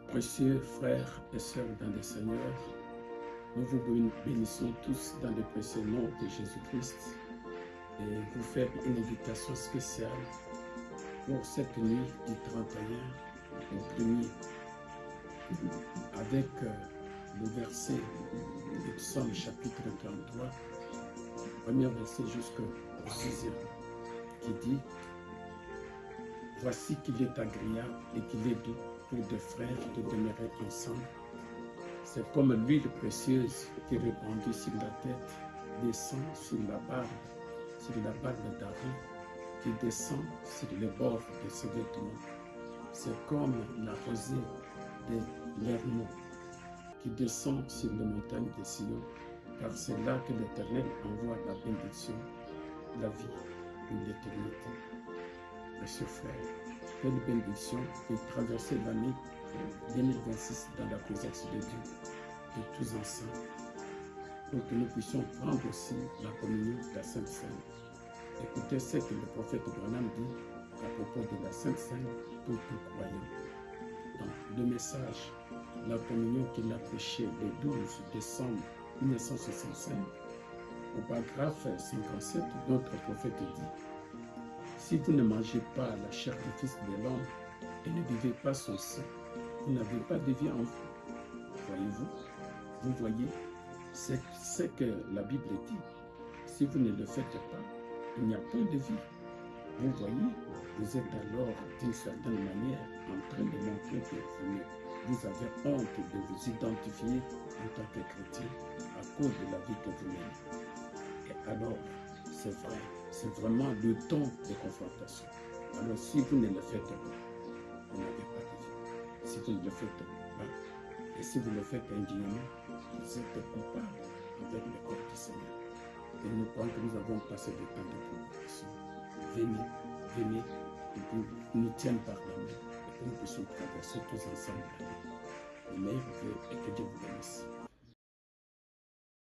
Précieux frères et sœurs dans le Seigneur, nous vous bénissons tous dans le précieux nom de Jésus-Christ et vous faire une invitation spéciale pour cette nuit du 31 au 1er avec le verset du Psaume chapitre 33, premier verset jusqu'au 6e, qui dit « Voici qu'il est agréable et qu'il est doux pour deux frères de demeurer ensemble. C'est comme l'huile précieuse qui répandue sur la tête descend sur la barbe d'Aaron, qui descend sur les bords de ses vêtements. C'est comme la rosée de l'Hermon qui descend sur les montagnes de Sion, car c'est là que l'Éternel envoie la bénédiction, la vie pour l'éternité. » Monsieur frère, quelle bénédiction de traverser l'année 2026 dans la présence de Dieu et tous ensemble, pour que nous puissions prendre aussi la communion de la Sainte Seine. Écoutez ce que le prophète Branham dit à propos de la Sainte Seine pour tout croyant. Donc, le message, la communion qu'il a prêché le 12 décembre 1965, au paragraphe 57, notre prophète dit: si vous ne mangez pas la chair du Fils de l'homme et ne buvez pas son sang, vous n'avez pas de vie en vous. Voyez-vous? Vous voyez, c'est ce que la Bible dit. Si vous ne le faites pas, il n'y a point de vie. Vous voyez, vous êtes alors d'une certaine manière en train de montrer que vous avez honte de vous identifier en tant que chrétien à cause de la vie que vous menez. Et alors, c'est vrai, c'est vraiment le temps de confrontation. Alors si vous ne le faites pas, vous n'avez pas de vie. Si vous ne le faites pas, et si vous le faites indignement, vous êtes coupable avec le corps du Seigneur. Et nous croyons que nous avons passé le temps de confrontation. Venez, que nous tiennent par la main et que nous puissions traverser tous ensemble. Le meilleur Dieu et que Dieu vous bénisse.